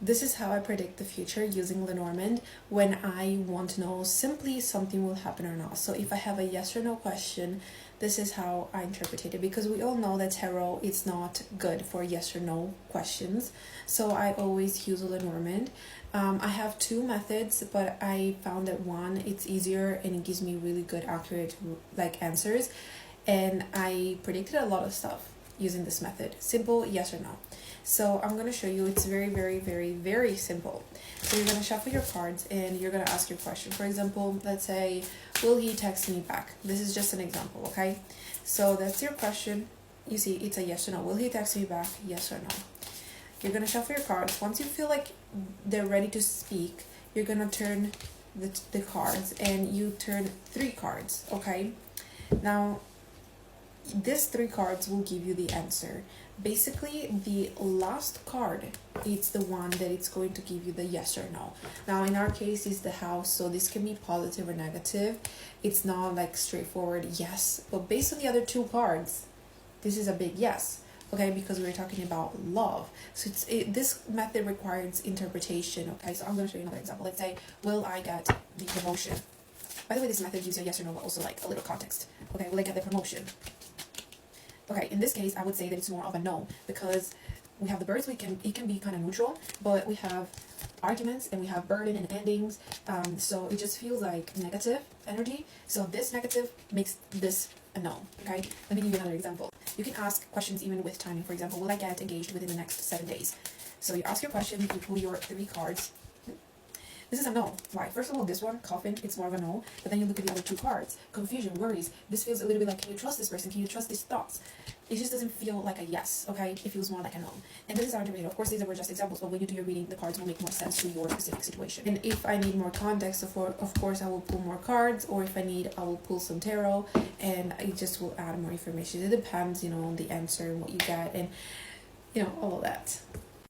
this is how I predict the future using Lenormand when I want to know simply something will happen or not. So if I have a yes or no question, this is how I interpret it, because we all know that tarot is not good for yes or no questions. So I always use Lenormand. I have two methods, but I found that one, it's easier and it gives me really good, accurate answers. And I predicted a lot of stuff using this method. Simple yes or no. So I'm going to show you. It's very, very, very, very simple. So you're going to shuffle your cards and you're going to ask your question. For example, let's say, will he text me back? This is just an example, okay? So that's your question. You see, it's a yes or no. Will he text me back? Yes or no. You're going to shuffle your cards. Once you feel like they're ready to speak, you're going to turn the cards, and you turn 3 cards, okay? Now, these 3 cards will give you the answer. Basically, the last card, it's the one that it's going to give you the yes or no. Now, in our case, it's the house, so this can be positive or negative. It's not like straightforward yes, but based on the other 2 cards, this is a big yes, okay, because we're talking about love. So this method requires interpretation, okay? So I'm going to show you another example. Let's say, will I get the promotion? By the way, this method gives you a yes or no, but also like a little context. Okay, will I get the promotion? Okay, in this case, I would say that it's more of a no, because we have the birds, it can be kind of neutral, but we have arguments and we have burden and endings, so it just feels like negative energy. So this negative makes this a no, okay? Let me give you another example. You can ask questions even with timing. For example, will I get engaged within the next 7 days? So you ask your question, you pull your 3 cards. This is a no. Why? First of all, this one, coffin, it's more of a no. But then you look at the other 2 cards. Confusion, worries. This feels a little bit like, can you trust this person? Can you trust these thoughts? It just doesn't feel like a yes, okay? It feels more like a no. And this is our interpretation. Of course, these were just examples, but when you do your reading, the cards will make more sense to your specific situation. And if I need more context, of course, I will pull more cards. Or if I need, I will pull some tarot. And it just will add more information. It depends, on the answer and what you get. And, all of that.